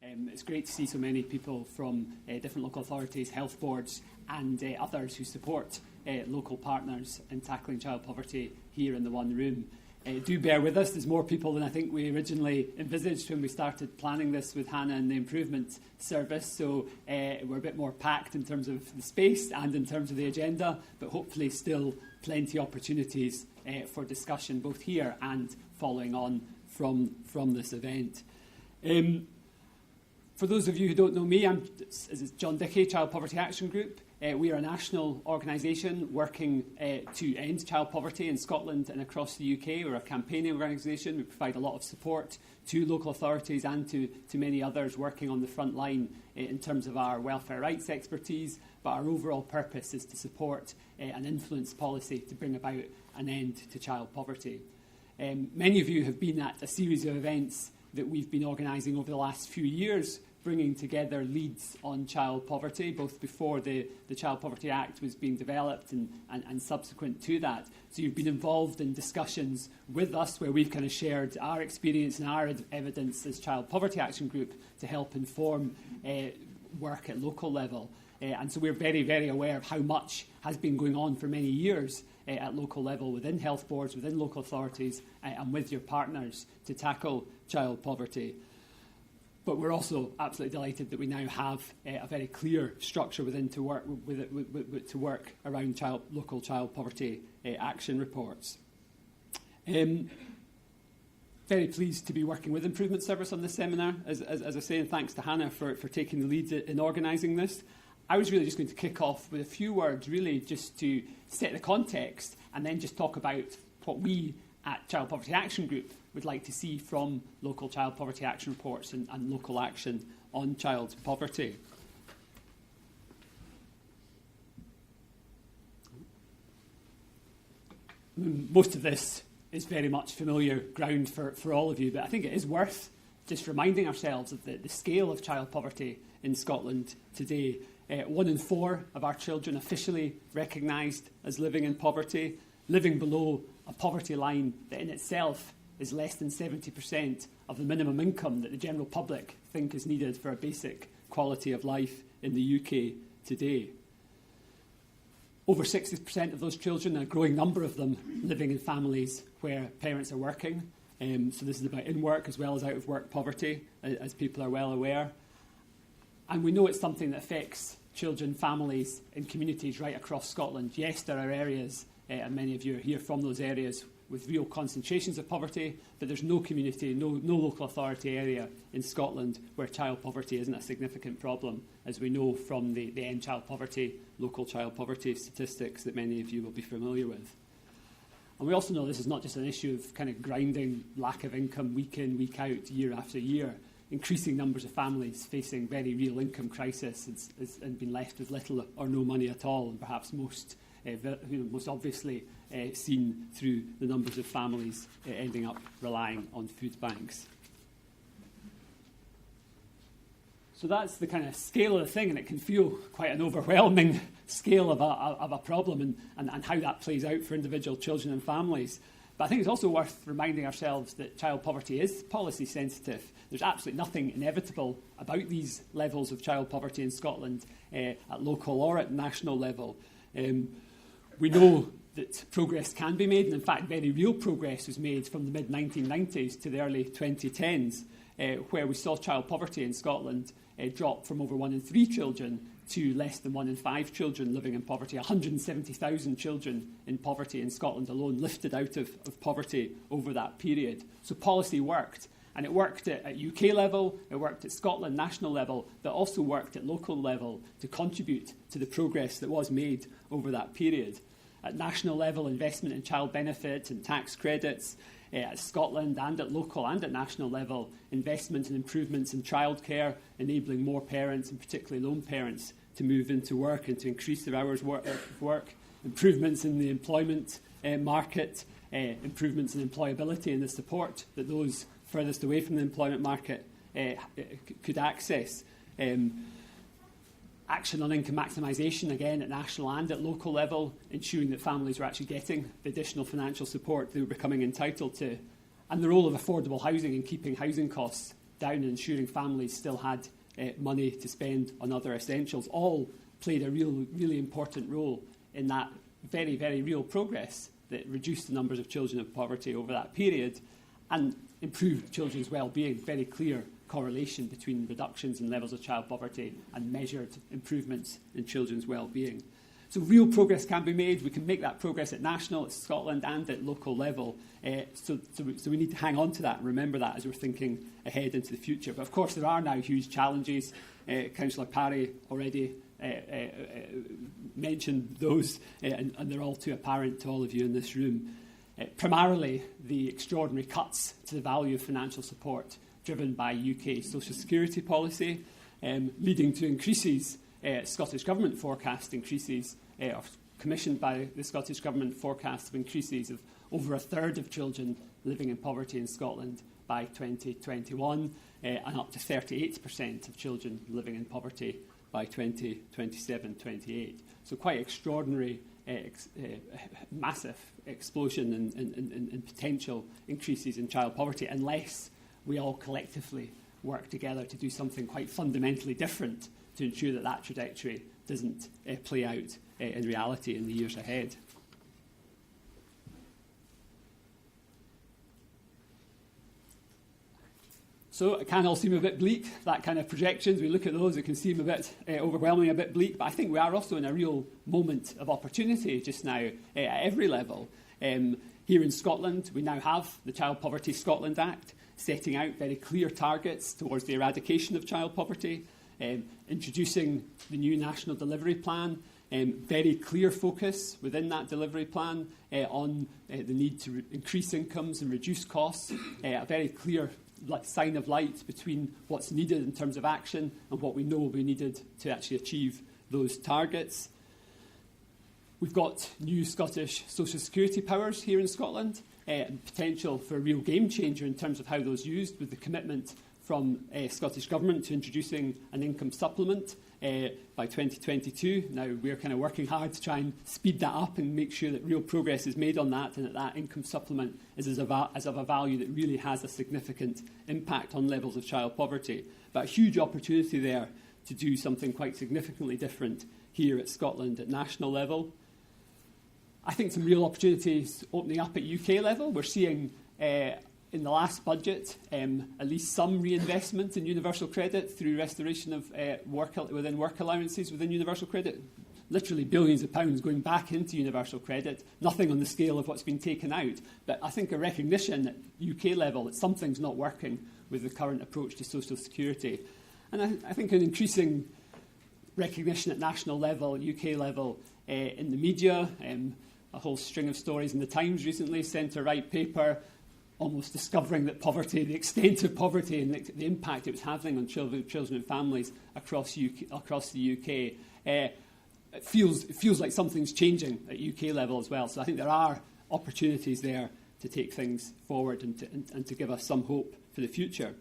It's great to see so many people from different local authorities, health boards and others who support local partners in tackling child poverty here in the one room. Do bear with us, there's more people than I think we originally envisaged when we started planning this with Hannah and the Improvement Service, so we're a bit more packed in terms of the space and in terms of the agenda, but hopefully still plenty of opportunities for discussion both here and following on from this event. For those of you who don't know me, I'm John Dickie, Child Poverty Action Group. We are a national organisation working to end child poverty in Scotland and across the UK. We're a campaigning organisation. We provide a lot of support to local authorities and to many others working on the front line in terms of our welfare rights expertise. But our overall purpose is to support and influence policy to bring about an end to child poverty. Many of you have been at a series of events that we've been organising over the last few years, bringing together leads on child poverty, both before the Child Poverty Act was being developed and subsequent to that. So you've been involved in discussions with us where we've kind of shared our experience and our evidence as Child Poverty Action Group to help inform work at local level. And so we're very, very aware of how much has been going on for many years at local level within health boards, within local authorities and with your partners to tackle child poverty. But we're also absolutely delighted that we now have a very clear structure within to work around local child poverty action reports. Very pleased to be working with Improvement Service on this seminar, as I say, and thanks to Hannah for taking the lead in organising this. I was really just going to kick off with a few words, really just to set the context and then just talk about what we at Child Poverty Action Group would like to see from local child poverty action reports and local action on child poverty. Most of this is very much familiar ground for all of you, but I think it is worth just reminding ourselves of the scale of child poverty in Scotland today. 1 in 4 of our children officially recognised as living in poverty, living below a poverty line that in itself is less than 70% of the minimum income that the general public think is needed for a basic quality of life in the UK today. Over 60% of those children, a growing number of them, living in families where parents are working. So this is about in-work as well as out-of-work poverty, as people are well aware. And we know it's something that affects children, families and communities right across Scotland. Yes, there are areas, and many of you are here from those areas, with real concentrations of poverty, but there's no community, no local authority area in Scotland where child poverty isn't a significant problem, as we know from the End Child Poverty, local child poverty statistics that many of you will be familiar with. And we also know this is not just an issue of kind of grinding lack of income week in, week out, year after year. Increasing numbers of families facing very real income crisis and being left with little or no money at all, and perhaps most obviously seen through the numbers of families ending up relying on food banks. So that's the kind of scale of the thing, and it can feel quite an overwhelming scale of a problem and how that plays out for individual children and families. But I think it's also worth reminding ourselves that child poverty is policy sensitive. There's absolutely nothing inevitable about these levels of child poverty in Scotland at local or at national level. We know that progress can be made, and in fact very real progress was made from the mid-1990s to the early 2010s, where we saw child poverty in Scotland drop from over 1 in 3 children to less than 1 in 5 children living in poverty. 170,000 children in poverty in Scotland alone lifted out of poverty over that period. So policy worked, and it worked at UK level, it worked at Scotland national level, but also worked at local level to contribute to the progress that was made over that period. At national level, investment in child benefit and tax credits. At Scotland and at local and at national level, investment and improvements in childcare, enabling more parents, and particularly lone parents, to move into work and to increase their hours of work. Improvements in the employment market, improvements in employability and the support that those furthest away from the employment market could access. Action on income maximisation, again, at national and at local level, ensuring that families were actually getting the additional financial support they were becoming entitled to. And the role of affordable housing in keeping housing costs down and ensuring families still had money to spend on other essentials, all played a really important role in that very, very real progress that reduced the numbers of children in poverty over that period and improved children's well-being. Very clear correlation between reductions in levels of child poverty and measured improvements in children's well-being. So real progress can be made. We can make that progress at national, at Scotland and at local level. So we need to hang on to that and remember that as we're thinking ahead into the future. But of course there are now huge challenges. Councillor Parry already mentioned those, and they're all too apparent to all of you in this room. Primarily the extraordinary cuts to the value of financial support driven by UK social security policy, leading to increases, Scottish Government forecast increases, or commissioned by the Scottish Government forecast of increases of over a third of children living in poverty in Scotland by 2021, and up to 38% of children living in poverty by 2027-28. So quite extraordinary, massive explosion in potential increases in child poverty, unless we all collectively work together to do something quite fundamentally different to ensure that that trajectory doesn't play out in reality in the years ahead. So it can all seem a bit bleak, that kind of projections. We look at those, it can seem a bit overwhelming, a bit bleak, but I think we are also in a real moment of opportunity just now at every level. Here in Scotland, we now have the Child Poverty Scotland Act, setting out very clear targets towards the eradication of child poverty, introducing the new National Delivery Plan, very clear focus within that delivery plan on the need to increase incomes and reduce costs, a very clear sign of light between what's needed in terms of action and what we know will be needed to actually achieve those targets. We've got new Scottish social security powers here in Scotland, and potential for a real game changer in terms of how those are used, with the commitment from Scottish Government to introducing an income supplement by 2022. Now we're kind of working hard to try and speed that up and make sure that real progress is made on that, and that income supplement is of a value that really has a significant impact on levels of child poverty. But a huge opportunity there to do something quite significantly different here at Scotland at national level. I think some real opportunities opening up at UK level. We're seeing in the last budget at least some reinvestment in universal credit through restoration of work allowances within universal credit. Literally billions of pounds going back into universal credit, nothing on the scale of what's been taken out. But I think a recognition at UK level that something's not working with the current approach to social security. And I think an increasing recognition at national level, UK level, in the media, a whole string of stories in the Times recently, centre-right paper, almost discovering that poverty, the extent of poverty and the impact it was having on children and families across the UK, it feels like something's changing at UK level as well. So I think there are opportunities there to take things forward and to give us some hope for the future.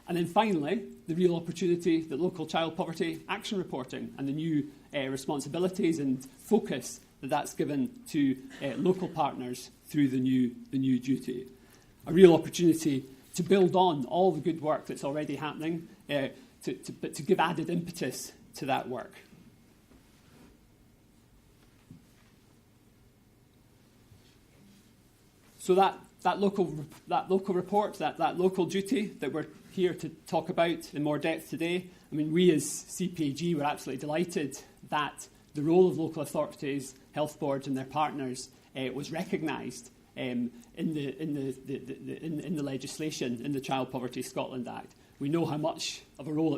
And then finally, the real opportunity that local child poverty action reporting and the new responsibilities and focus that's given to local partners through the new duty. A real opportunity to build on all the good work that's already happening, but to give added impetus to that work. So that local report, that local duty that we're here to talk about in more depth today, I mean, we as CPAG were absolutely delighted that the role of local authorities, health boards and their partners was recognised in the legislation, in the Child Poverty Scotland Act. We know how much of a role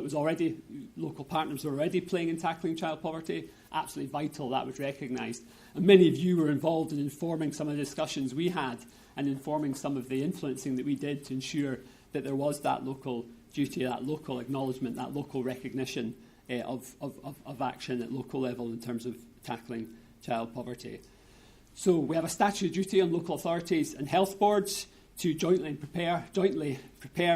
local partners were already playing in tackling child poverty. Absolutely vital that was recognised. And many of you were involved in informing some of the discussions we had and informing some of the influencing that we did to ensure that there was that local duty, that local acknowledgement, that local recognition of action at local level in terms of tackling child poverty. So we have a statutory duty on local authorities and health boards to jointly prepare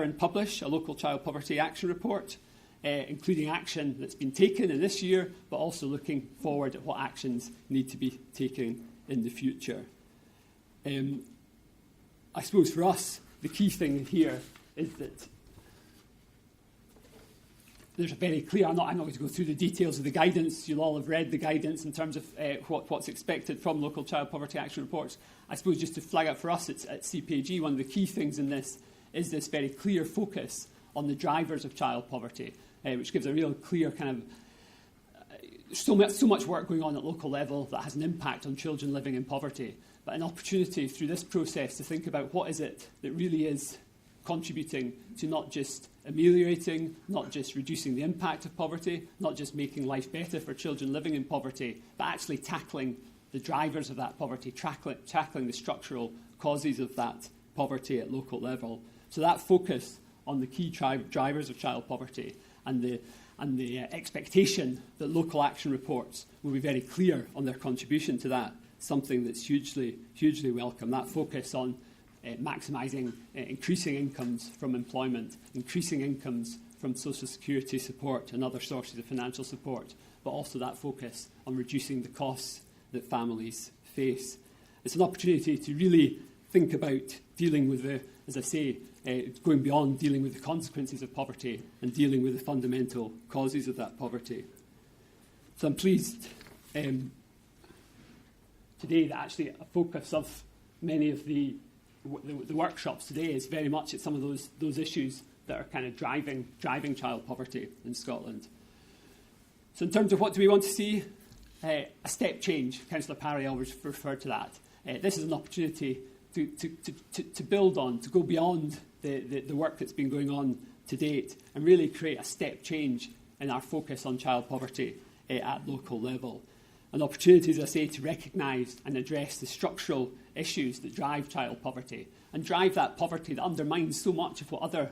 and publish a local child poverty action report, including action that's been taken in this year, but also looking forward at what actions need to be taken in the future. I suppose for us, the key thing here is that there's a very clear, I'm not going to go through the details of the guidance. You'll all have read the guidance in terms of what's expected from local child poverty action reports. I suppose just to flag up for us at CPAG, one of the key things in this is this very clear focus on the drivers of child poverty, which gives a real clear kind of so much work going on at local level that has an impact on children living in poverty, but an opportunity through this process to think about what is it that really is contributing to not just ameliorating, not just reducing the impact of poverty, not just making life better for children living in poverty, but actually tackling the drivers of that poverty, tackling the structural causes of that poverty at local level. So that focus on the key drivers of child poverty and the expectation that local action reports will be very clear on their contribution to that, something that's hugely, hugely welcome. That focus on maximising, increasing incomes from employment, increasing incomes from social security support and other sources of financial support, but also that focus on reducing the costs that families face. It's an opportunity to really think about dealing with the, as I say, going beyond dealing with the consequences of poverty and dealing with the fundamental causes of that poverty. So I'm pleased today that actually a focus of many of the workshops today is very much at some of those issues that are kind of driving child poverty in Scotland. So in terms of what do we want to see, a step change. Councillor Parry always referred to that. This is an opportunity to build on, to go beyond the work that's been going on to date and really create a step change in our focus on child poverty at local level. An opportunity, as I say, to recognise and address the structural issues that drive child poverty and drive that poverty that undermines so much of what the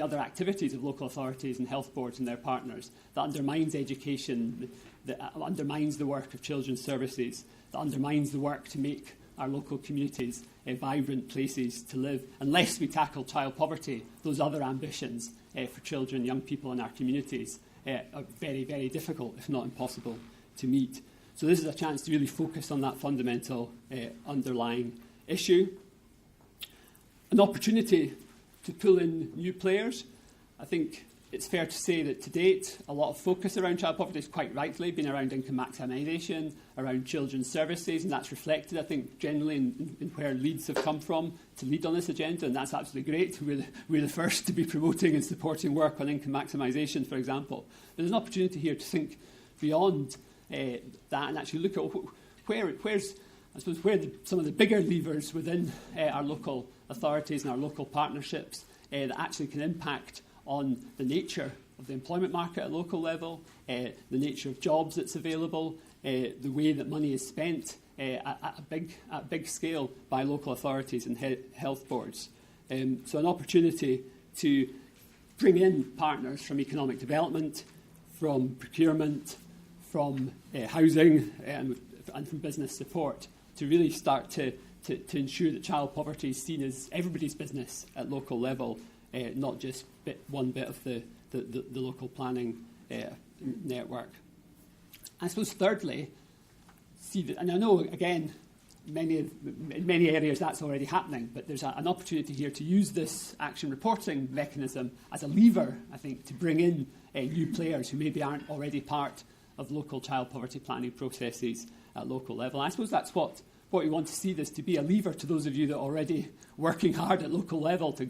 other activities of local authorities and health boards and their partners, that undermines education, that undermines the work of children's services, that undermines the work to make our local communities vibrant places to live. Unless we tackle child poverty, those other ambitions for children, young people in our communities are very, very difficult, if not impossible, to meet. So this is a chance to really focus on that fundamental underlying issue. An opportunity to pull in new players. I think it's fair to say that to date, a lot of focus around child poverty has quite rightly been around income maximisation, around children's services, and that's reflected, I think, generally in where leads have come from to lead on this agenda, and that's absolutely great. We're the first to be promoting and supporting work on income maximisation, for example. But there's an opportunity here to think beyond that and actually look at where's some of the bigger levers within our local authorities and our local partnerships that actually can impact on the nature of the employment market at local level, the nature of jobs that's available, the way that money is spent at big scale by local authorities and health boards. So an opportunity to bring in partners from economic development, from procurement, from housing and from business support to really start to ensure that child poverty is seen as everybody's business at local level, not just one bit of the local planning network. I suppose thirdly, see that, and I know again, in many areas that's already happening, but there's an opportunity here to use this action reporting mechanism as a lever, I think, to bring in new players who maybe aren't already part of local child poverty planning processes at local level. I suppose that's what we want to see this to be, a lever to those of you that are already working hard at local level to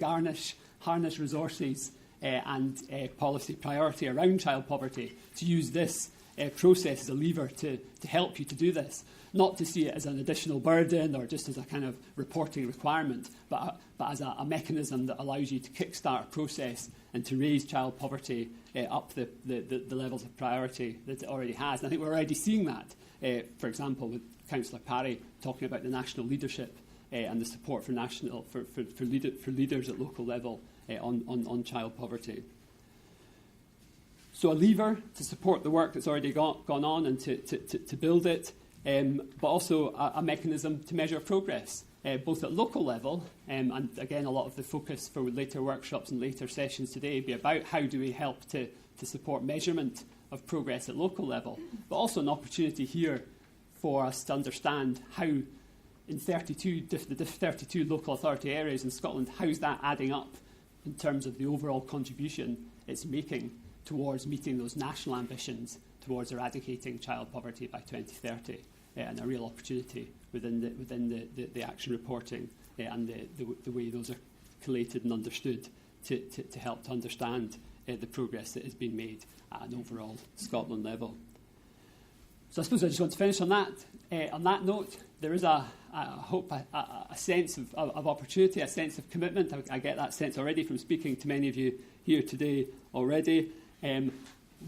harness resources and policy priority around child poverty, to use this process as a lever to help you to do this. Not to see it as an additional burden or just as a kind of reporting requirement, but as a mechanism that allows you to kickstart a process and to raise child poverty up the levels of priority that it already has. And I think we're already seeing that, for example, with Councillor Parry talking about the national leadership and the support for leaders at local level on child poverty. So a lever to support the work that's already gone on and to build it, but also a mechanism to measure progress, both at local level, and again a lot of the focus for later workshops and later sessions today be about how do we help to support measurement of progress at local level, but also an opportunity here for us to understand how in the 32 local authority areas in Scotland, how's that adding up in terms of the overall contribution it's making towards meeting those national ambitions towards eradicating child poverty by 2030, and a real opportunity within the action reporting and the way those are collated and understood to help to understand the progress that has been made at an overall Scotland level. So I suppose I just want to finish on that note. There is a sense of opportunity, a sense of commitment. I get that sense already from speaking to many of you here today already.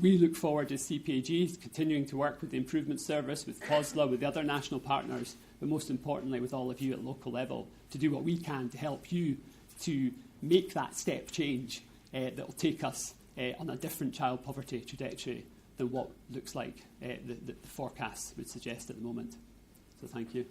We look forward as CPAG continuing to work with the Improvement Service, with COSLA, with the other national partners, but most importantly with all of you at local level to do what we can to help you to make that step change that will take us on a different child poverty trajectory than what looks like the forecasts would suggest at the moment. So thank you.